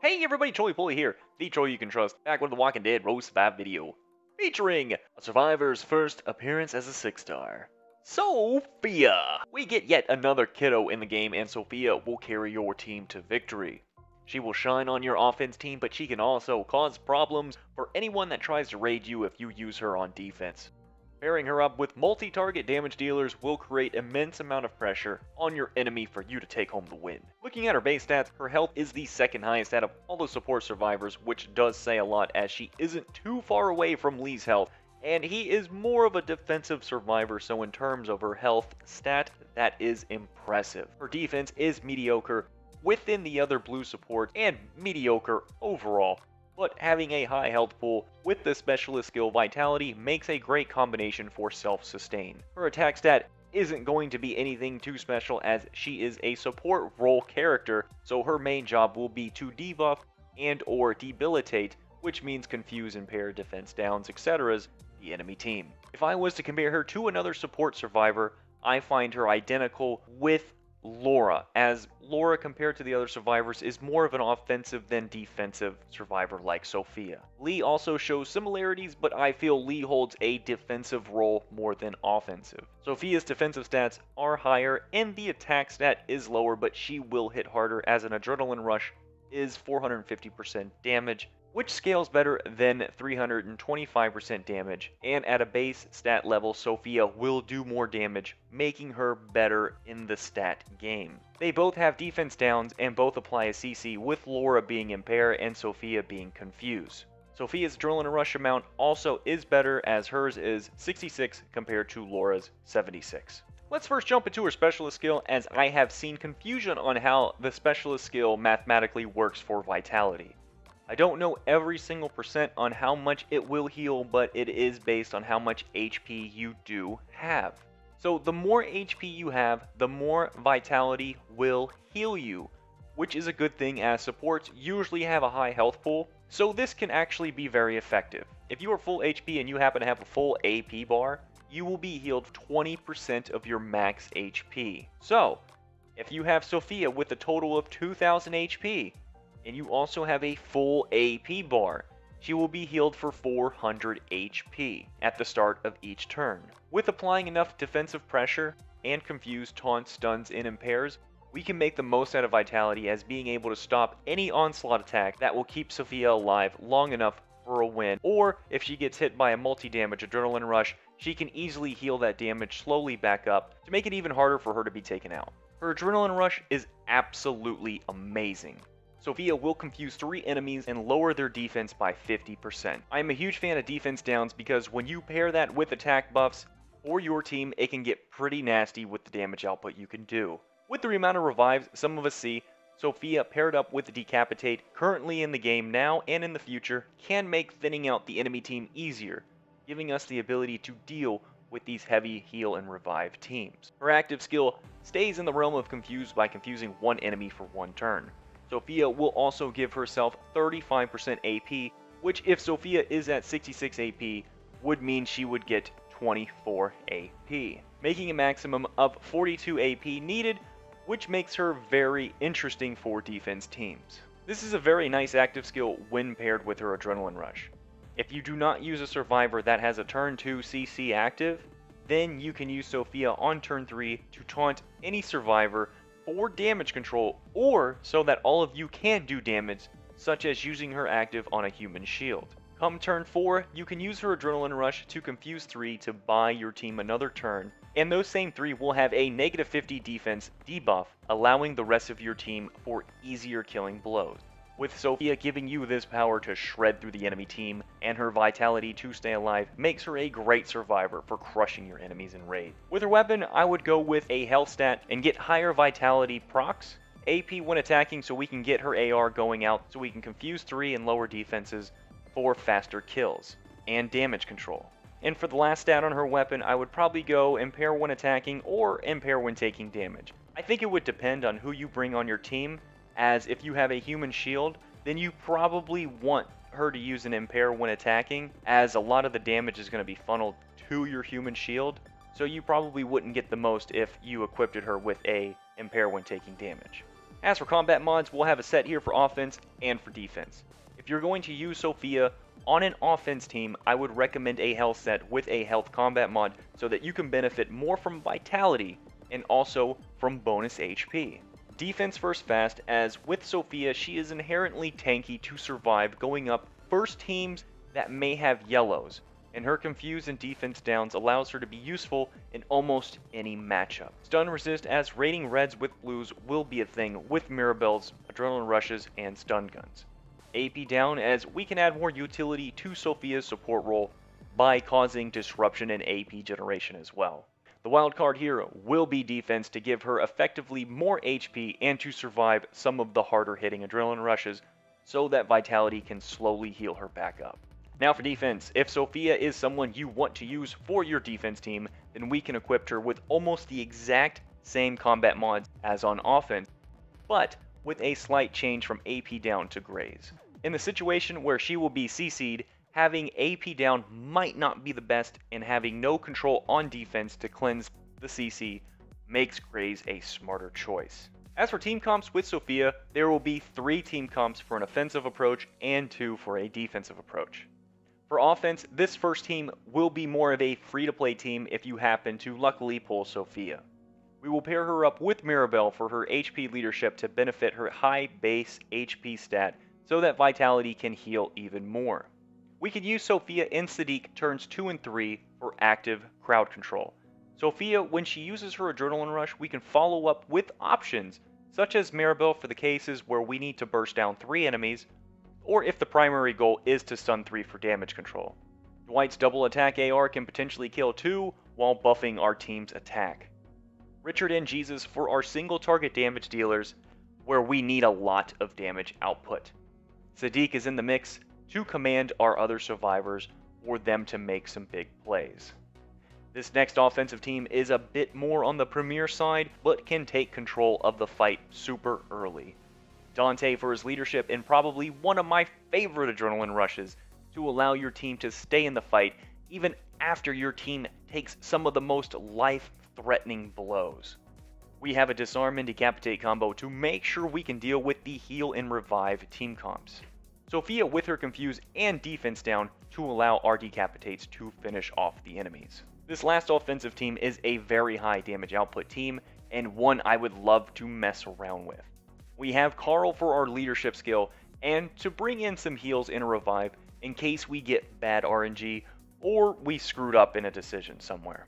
Hey everybody, Troy Pulley here, the Troy you can trust, back with the Walking Dead Rose Survive video, featuring a survivor's first appearance as a 6-star. Sophia! We get yet another kiddo in the game, and Sophia will carry your team to victory. She will shine on your offense team, but she can also cause problems for anyone that tries to raid you if you use her on defense. Pairing her up with multi-target damage dealers will create immense amount of pressure on your enemy for you to take home the win. Looking at her base stats, her health is the second highest out of all the support survivors, which does say a lot as she isn't too far away from Lee's health, and he is more of a defensive survivor, so in terms of her health stat, that is impressive. Her defense is mediocre within the other blue support and mediocre overall. But having a high health pool with the specialist skill Vitality makes a great combination for self-sustain. Her attack stat isn't going to be anything too special as she is a support role character, so her main job will be to debuff and or debilitate, which means confuse, impair, defense downs, etc. the enemy team. If I was to compare her to another support survivor, I find her identical with Laura, as Laura compared to the other survivors is more of an offensive than defensive survivor like Sophia. Lee also shows similarities, but I feel Lee holds a defensive role more than offensive. Sophia's defensive stats are higher and the attack stat is lower, but she will hit harder as an adrenaline rush is 450% damage, which scales better than 325% damage, and at a base stat level, Sophia will do more damage, making her better in the stat game. They both have defense downs and both apply a CC, with Laura being impair and Sophia being confuse. Sophia's adrenaline rush amount also is better as hers is 66 compared to Laura's 76. Let's first jump into her specialist skill, as I have seen confusion on how the specialist skill mathematically works for Vitality. I don't know every single percent on how much it will heal, but it is based on how much HP you do have. So the more HP you have, the more Vitality will heal you, which is a good thing as supports usually have a high health pool, so this can actually be very effective. If you are full HP and you happen to have a full AP bar, you will be healed 20% of your max HP. So, if you have Sophia with a total of 2000 HP, and you also have a full AP bar, she will be healed for 400 HP at the start of each turn. With applying enough defensive pressure and confuse, taunts, stuns, and impairs, we can make the most out of Vitality as being able to stop any onslaught attack that will keep Sophia alive long enough for a win, or if she gets hit by a multi-damage adrenaline rush, she can easily heal that damage slowly back up to make it even harder for her to be taken out. Her adrenaline rush is absolutely amazing. Sophia will confuse 3 enemies and lower their defense by 50%. I am a huge fan of defense downs because when you pair that with attack buffs for your team, it can get pretty nasty with the damage output you can do. With the amount of revives some of us see, Sophia paired up with Decapitate currently in the game now and in the future can make thinning out the enemy team easier, giving us the ability to deal with these heavy heal and revive teams. Her active skill stays in the realm of confuse by confusing one enemy for one turn. Sophia will also give herself 35% AP, which if Sophia is at 66 AP, would mean she would get 24 AP, making a maximum of 42 AP needed, which makes her very interesting for defense teams. This is a very nice active skill when paired with her adrenaline rush. If you do not use a survivor that has a turn 2 CC active, then you can use Sophia on turn 3 to taunt any survivor for damage control, or so that all of you can do damage, such as using her active on a human shield. Come turn 4, you can use her adrenaline rush to confuse 3 to buy your team another turn, and those same 3 will have a negative 50 defense debuff, allowing the rest of your team for easier killing blows. With Sophia giving you this power to shred through the enemy team, and her Vitality to stay alive makes her a great survivor for crushing your enemies in raid. With her weapon, I would go with a health stat and get higher Vitality procs, AP when attacking so we can get her AR going out so we can confuse 3 and lower defenses for faster kills, and damage control. And for the last stat on her weapon, I would probably go impair when attacking or impair when taking damage. I think it would depend on who you bring on your team, as if you have a human shield, then you probably want her to use an impair when attacking, as a lot of the damage is going to be funneled to your human shield, so you probably wouldn't get the most if you equipped her with a impair when taking damage. As for combat mods, we'll have a set here for offense and for defense. If you're going to use Sophia on an offense team, I would recommend a health set with a health combat mod so that you can benefit more from vitality and also from bonus HP. Defense first fast, as with Sophia, she is inherently tanky to survive going up first teams that may have yellows, and her confuse and defense downs allows her to be useful in almost any matchup. Stun resist, as raiding reds with blues will be a thing with Mirabelle's adrenaline rushes and stun guns. AP down, as we can add more utility to Sophia's support role by causing disruption in AP generation as well. The wild card here will be defense to give her effectively more HP and to survive some of the harder hitting adrenaline rushes so that vitality can slowly heal her back up. Now for defense, if Sophia is someone you want to use for your defense team, then we can equip her with almost the exact same combat mods as on offense, but with a slight change from AP down to Graze. In the situation where she will be CC'd, having AP down might not be the best, and having no control on defense to cleanse the CC makes Graze a smarter choice. As for team comps with Sophia, there will be 3 team comps for an offensive approach and 2 for a defensive approach. For offense, this first team will be more of a free-to-play team if you happen to luckily pull Sophia. We will pair her up with Mirabelle for her HP leadership to benefit her high base HP stat so that vitality can heal even more. We could use Sophia in Sadiq turns 2 and 3 for active crowd control. Sophia, when she uses her adrenaline rush, we can follow up with options such as Mirabelle for the cases where we need to burst down 3 enemies, or if the primary goal is to stun 3 for damage control. Dwight's double attack AR can potentially kill 2 while buffing our team's attack. Richard and Jesus for our single target damage dealers where we need a lot of damage output. Sadiq is in the mix to command our other survivors for them to make some big plays. This next offensive team is a bit more on the premier side, but can take control of the fight super early. Dante for his leadership and probably one of my favorite adrenaline rushes to allow your team to stay in the fight even after your team takes some of the most life-threatening blows. We have a disarm and decapitate combo to make sure we can deal with the heal and revive team comps. Sophia with her confuse and defense down to allow our decapitates to finish off the enemies. This last offensive team is a very high damage output team and one I would love to mess around with. We have Karl for our leadership skill and to bring in some heals and a revive in case we get bad RNG or we screwed up in a decision somewhere.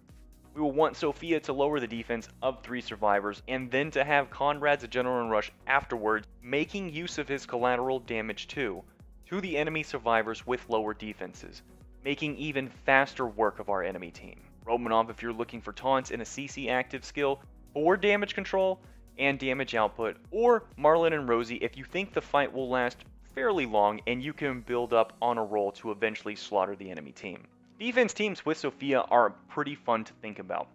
We will want Sophia to lower the defense of 3 survivors and then to have Conrad's adrenaline rush afterwards, making use of his collateral damage too, to the enemy survivors with lower defenses, making even faster work of our enemy team. Romanov if you're looking for taunts in a CC active skill for damage control and damage output, or Marlon and Rosie if you think the fight will last fairly long and you can build up on a roll to eventually slaughter the enemy team. Defense teams with Sophia are pretty fun to think about.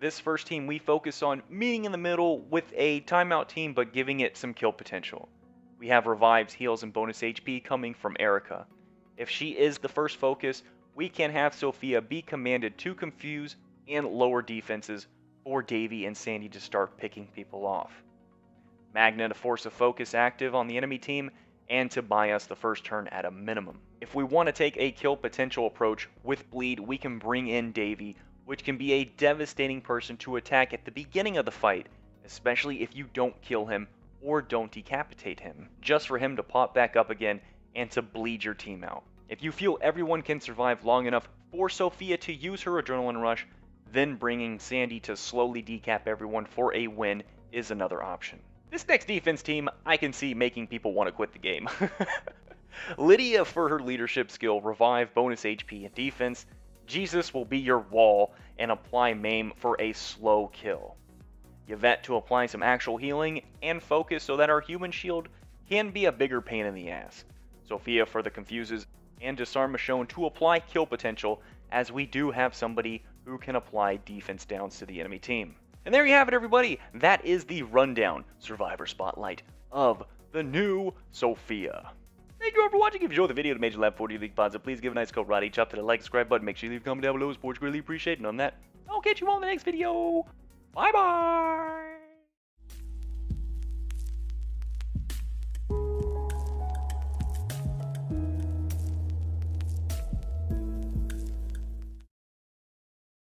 This first team we focus on meeting in the middle with a timeout team but giving it some kill potential. We have revives, heals, and bonus HP coming from Erica. If she is the first focus, we can have Sophia be commanded to confuse and lower defenses for Davy and Sandy to start picking people off. Magna to force a focus active on the enemy team and to buy us the first turn at a minimum. If we want to take a kill potential approach with bleed, we can bring in Davy, which can be a devastating person to attack at the beginning of the fight, especially if you don't kill him or don't decapitate him, just for him to pop back up again and to bleed your team out. If you feel everyone can survive long enough for Sophia to use her adrenaline rush, then bringing Sandy to slowly decap everyone for a win is another option. This next defense team, I can see making people want to quit the game. Lydia for her leadership skill, revive, bonus HP, and defense. Jesus will be your wall and apply maim for a slow kill. Yvette to apply some actual healing and focus so that our human shield can be a bigger pain in the ass. Sophia for the confuses and disarm Michonne to apply kill potential, as we do have somebody who can apply defense downs to the enemy team. And there you have it, everybody. That is the rundown Survivor Spotlight of the new Sophia. Thank you all for watching. If you enjoyed the video, to Major Lab 40 League Pods, please give a nice cold Roddy chop to the like, subscribe button. Make sure you leave a comment down below. Sports greatly appreciate it. And on that, I'll catch you all in the next video. Bye bye.